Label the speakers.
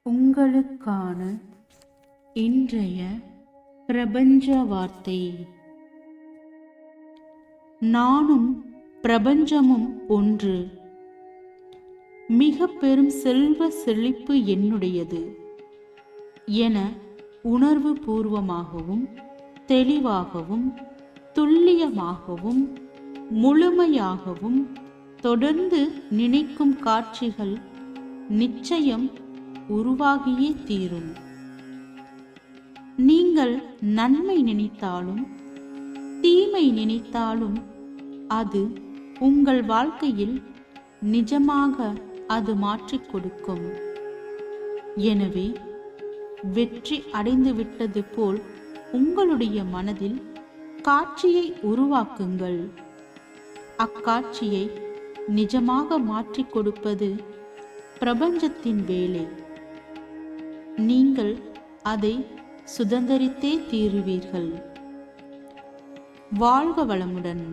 Speaker 1: உங்களுக்கான இன்றைய பிரபஞ்ச வார்த்தை. நானும் பிரபஞ்சமும் ஒன்று. மிக பெரும் செல்வ செழிப்பு என்னுடையது என உணர்வு பூர்வமாகவும் தெளிவாகவும் துல்லியமாகவும் முழுமையாகவும் தொடர்ந்து நினைக்கும் காட்சிகள் நிச்சயம் உருவாகியே தீரும். நீங்கள் நன்மை நினைத்தாலும் தீமை நினைத்தாலும் அது உங்கள் வாழ்க்கையில் நிஜமாக அது மாற்றிக் கொடுக்கும். எனவே வெற்றி அடைந்து விட்டது போல் உங்களுடைய மனதில் காட்சியை உருவாக்குங்கள். அக்காட்சியை நிஜமாக மாற்றிக் கொடுப்பது பிரபஞ்சத்தின் வேலை. நீங்கள் அதை சுதந்தரித்தே தீருவீர்கள். வாழ்க வளமுடன்.